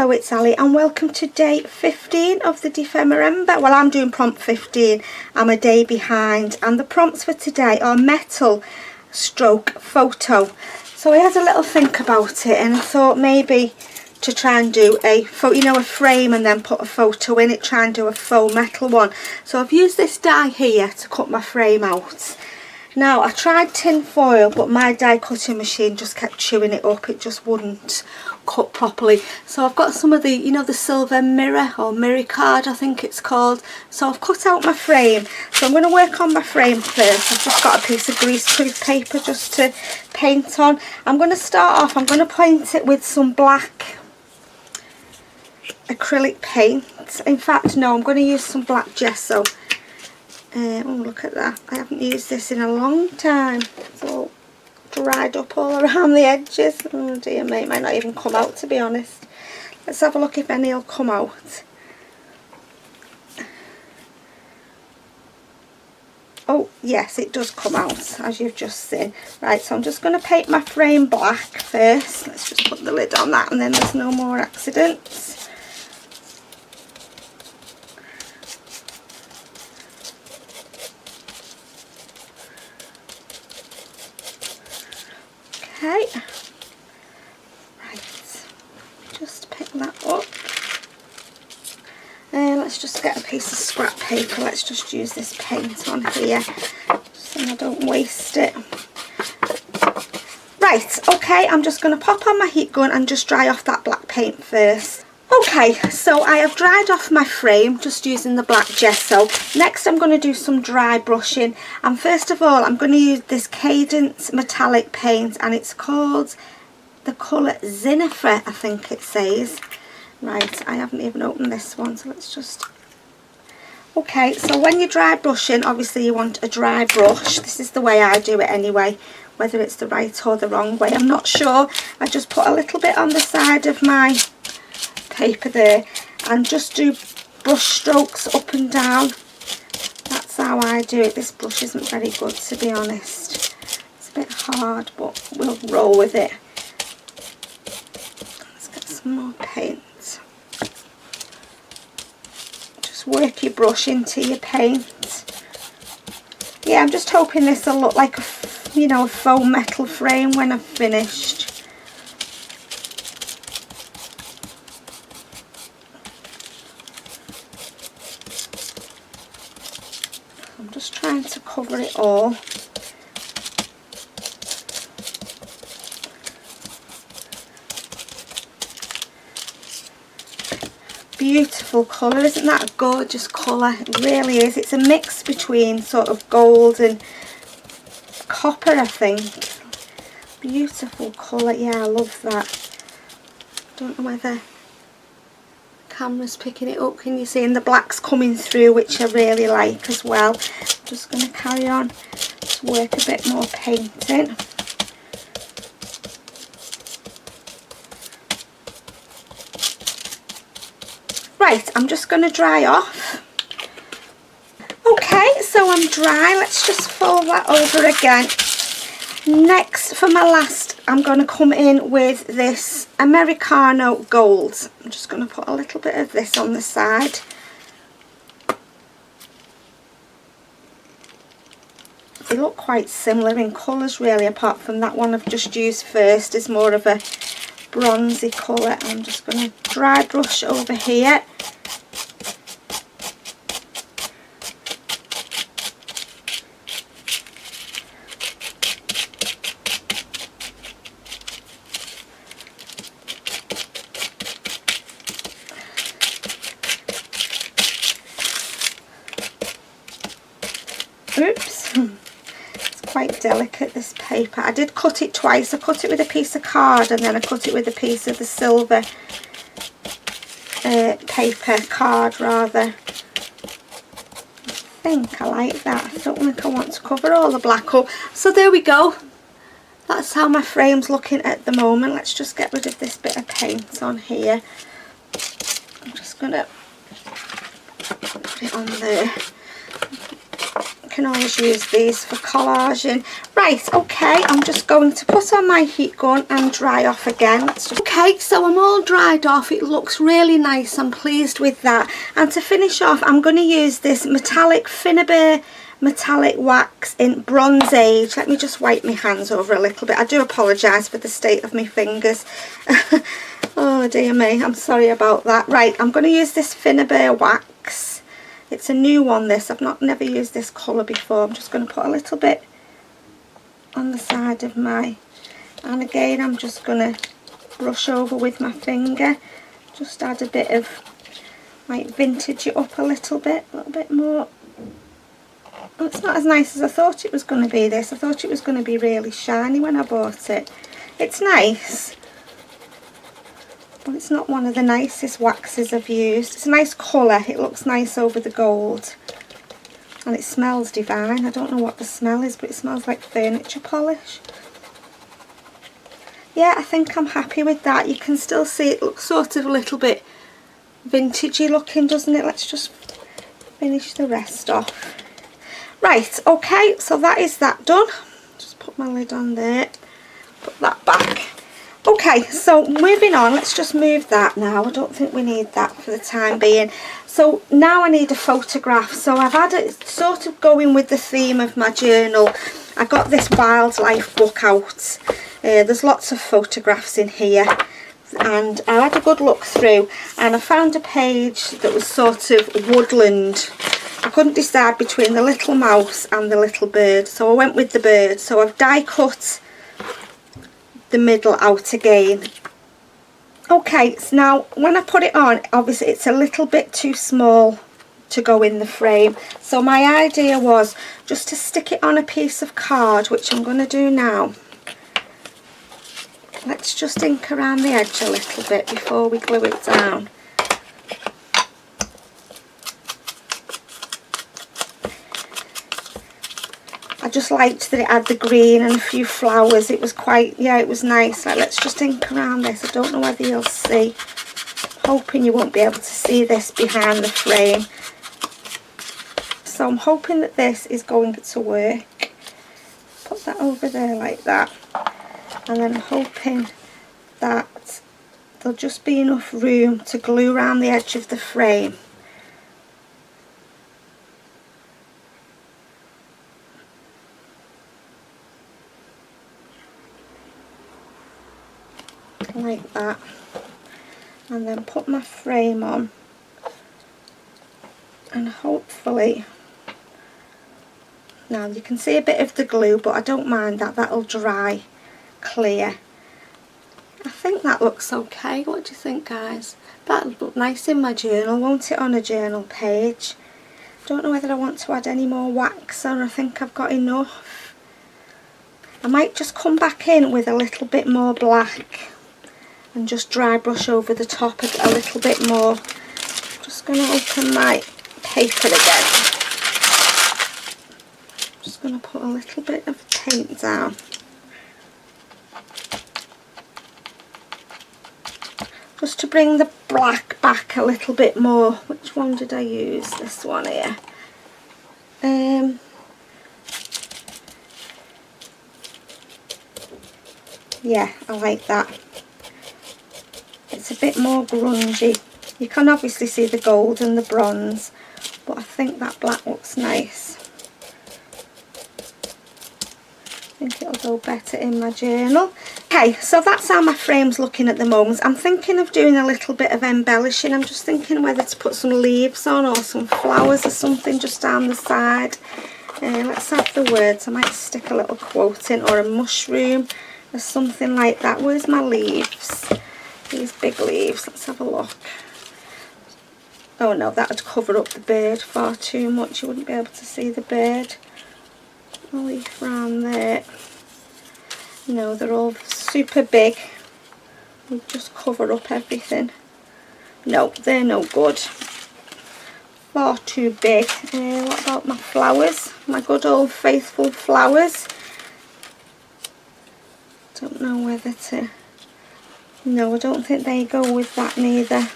Hello, it's Ali and welcome to day 15 of the Defemerember. Well, I'm doing prompt 15. I'm a day behind and the prompts for today are metal stroke photo. So I had a little think about it and I thought maybe to try and do a frame and then put a photo in it, try and do a faux metal one. So I've used this die here to cut my frame out. Now I tried tin foil but my die cutting machine just kept chewing it up, it just wouldn't cut properly. So I've got some of the, the silver mirror or mirror card I think it's called. So I've cut out my frame. So I'm going to work on my frame first. I've just got a piece of greaseproof paper just to paint on. I'm going to start off, I'm going to paint it with some black acrylic paint. In fact no, I'm going to use some black gesso. Oh, look at that. I haven't used this in a long time. It's all dried up all around the edges. Oh dear me, it might not even come out, to be honest. Let's have a look if any will come out. Oh yes, it does come out, as you've just seen. Right, so I'm just going to paint my frame black first. Let's just put the lid on that and then there's no more accidents. Okay, right, just pick that up. Let's just get a piece of scrap paper. Let's just use this paint on here so I don't waste it. Right, okay, I'm just going to pop on my heat gun and just dry off that black paint first. Okay, so I have dried off my frame just using the black gesso. Next I'm going to do some dry brushing, and first of all I'm going to use this Cadence metallic paint and it's called the colour Zinnifer, I think it says. Right, I haven't even opened this one, so let's just... Okay, so when you're dry brushing, obviously you want a dry brush. This is the way I do it anyway. Whether it's the right or the wrong way, I'm not sure. I just put a little bit on the side of my paper there and just do brush strokes up and down. That's how I do it. This brush isn't very good, to be honest. It's a bit hard, but we'll roll with it. Let's get some more paint. Just work your brush into your paint. Yeah, I'm just hoping this will look like a faux metal frame when I've finished. I'm just trying to cover it all. Beautiful colour, isn't that a gorgeous colour? It really is. It's a mix between sort of gold and copper, I think. Beautiful colour, yeah, I love that. Don't know whether camera's picking it up, can you see? And the black's coming through, which I really like as well. I'm just going to carry on, just work a bit more painting. Right, I'm just going to dry off. Okay, so I'm dry. Let's just fold that over again. Next, for my last, I'm going to come in with this Americano Gold. I'm just going to put a little bit of this on the side. They look quite similar in colours really, apart from that one I've just used first is more of a bronzy colour. I'm just going to dry brush over here. Oops, it's quite delicate, this paper. I did cut it twice. I cut it with a piece of card and then I cut it with a piece of the silver paper, card rather. I think I like that. I don't think I want to cover all the black up. So there we go. That's how my frame's looking at the moment. Let's just get rid of this bit of paint on here. I'm just going to put it on there. can always use these for collaging. Right, okay, I'm just going to put on my heat gun and dry off again. Okay, so I'm all dried off. It looks really nice. I'm pleased with that. And to finish off, I'm going to use this metallic Finnabair metallic wax in Bronze Age. Let me just wipe my hands over a little bit. I do apologise for the state of my fingers. Oh dear me, I'm sorry about that. Right, I'm going to use this Finnabair wax. It's a new one, this. I've never used this colour before. I'm just going to put a little bit on the side of my, and again I'm just going to brush over with my finger. Just add a bit of, like, vintage it up a little bit more. It's not as nice as I thought it was going to be, this. I thought it was going to be really shiny when I bought it. It's nice, but it's not one of the nicest waxes I've used. It's a nice colour. It looks nice over the gold. And it smells divine. I don't know what the smell is, but it smells like furniture polish. Yeah, I think I'm happy with that. You can still see it looks sort of a little bit vintagey looking, doesn't it? Let's just finish the rest off. Right, okay, so that is that done. Just put my lid on there. Put that back. Okay, so moving on, let's just move that now. I don't think we need that for the time being. So now I need a photograph. So I've had it sort of going with the theme of my journal. I got this wildlife book out. There's lots of photographs in here. And I had a good look through and I found a page that was sort of woodland. I couldn't decide between the little mouse and the little bird. So I went with the bird. So I've die cut the middle out again. Okay, so now when I put it on, obviously it's a little bit too small to go in the frame. So my idea was just to stick it on a piece of card, which I'm going to do now. Let's just ink around the edge a little bit before we glue it down. I just liked that it had the green and a few flowers. It was quite, yeah, it was nice. Like, let's just ink around this. I don't know whether you'll see. I'm hoping you won't be able to see this behind the frame. So I'm hoping that this is going to work. Put that over there like that. And then I'm hoping that there'll just be enough room to glue around the edge of the frame. Like that, and then put my frame on, and hopefully, now you can see a bit of the glue, but I don't mind that. That'll dry clear. I think that looks okay. What do you think, guys? That'll look nice in my journal, won't it, on a journal page? Don't know whether I want to add any more wax on. I think I've got enough. I might just come back in with a little bit more black and just dry brush over the top a little bit more. Just going to open my paper again. Just going to put a little bit of paint down. Just to bring the black back a little bit more. Which one did I use? This one here. Yeah, I like that. It's a bit more grungy. You can obviously see the gold and the bronze, but I think that black looks nice. I think it'll go better in my journal. Okay, so that's how my frame's looking at the moment. I'm thinking of doing a little bit of embellishing. I'm just thinking whether to put some leaves on or some flowers or something just down the side. Let's have the words. I might stick a little quote in, or a mushroom or something like that. Where's my leaves? These big leaves. Let's have a look. Oh no, that would cover up the bird far too much. You wouldn't be able to see the bird. A leaf round there. No, they're all super big. We'll just cover up everything. No, they're no good. Far too big. What about my flowers? My good old faithful flowers. Don't know whether to... No, I don't think they go with that neither.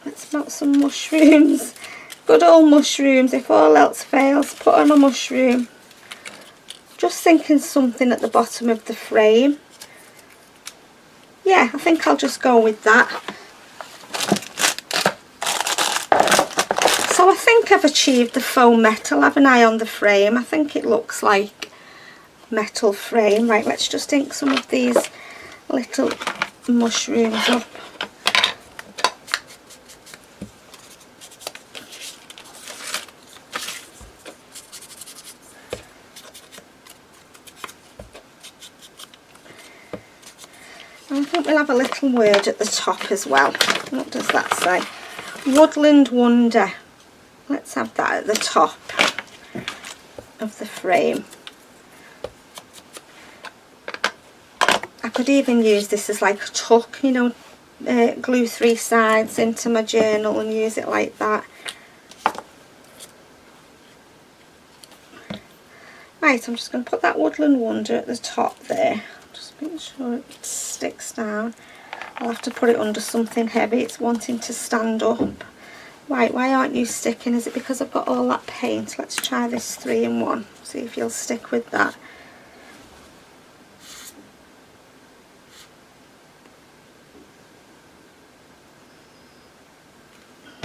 Let's melt some mushrooms. Good old mushrooms. If all else fails, put on a mushroom. Just thinking something at the bottom of the frame. Yeah, I think I'll just go with that. So I think I've achieved the faux metal, haven't I, on the frame? I think it looks like metal frame. Right, let's just ink some of these little mushrooms up. I think we'll have a little word at the top as well. What does that say? Woodland Wonder. Let's have that at the top of the frame. I could even use this as like a tuck, you know, glue 3 sides into my journal and use it like that. Right, I'm just going to put that Woodland Wonder at the top there. Just make sure it sticks down. I'll have to put it under something heavy. It's wanting to stand up. Right, why aren't you sticking? Is it because I've got all that paint? Let's try this 3-in-1. See if you'll stick with that.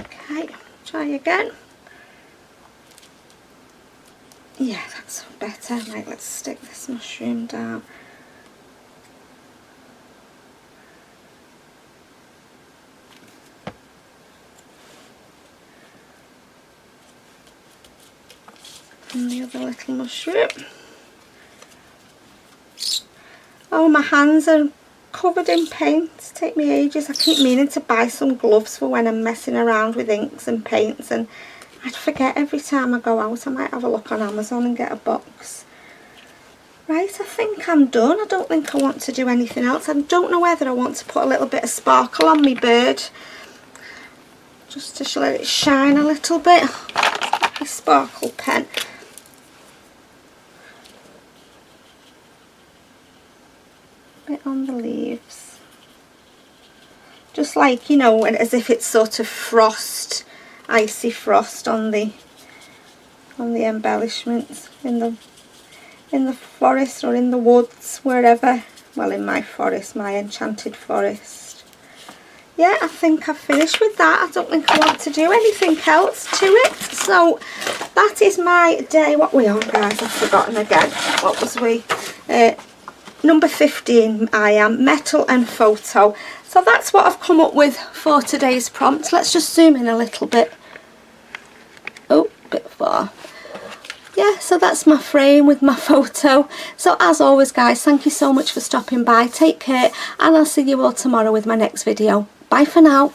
Okay, try again. Yeah, that's better. Right, let's stick this mushroom down. And the other little mushroom. Oh, my hands are covered in paint. It's taken me ages. I keep meaning to buy some gloves for when I'm messing around with inks and paints, and I'd forget every time I go out. I might have a look on Amazon and get a box. Right, I think I'm done. I don't think I want to do anything else. I don't know whether I want to put a little bit of sparkle on my bird, just to let it shine a little bit. A sparkle pen. Bit on the leaves, just like, you know, as if it's sort of frost, icy frost on the embellishments in the forest or in the woods, wherever. Well, in my forest, my enchanted forest. Yeah, I think I've finished with that. I don't think I want to do anything else to it. So that is my day. What we on, guys? I've forgotten again. What was we? Number 15 I am, metal and photo. So that's what I've come up with for today's prompt. Let's just zoom in a little bit. Oh, a bit far. Yeah, so that's my frame with my photo. So as always, guys, thank you so much for stopping by. Take care, and I'll see you all tomorrow with my next video. Bye for now.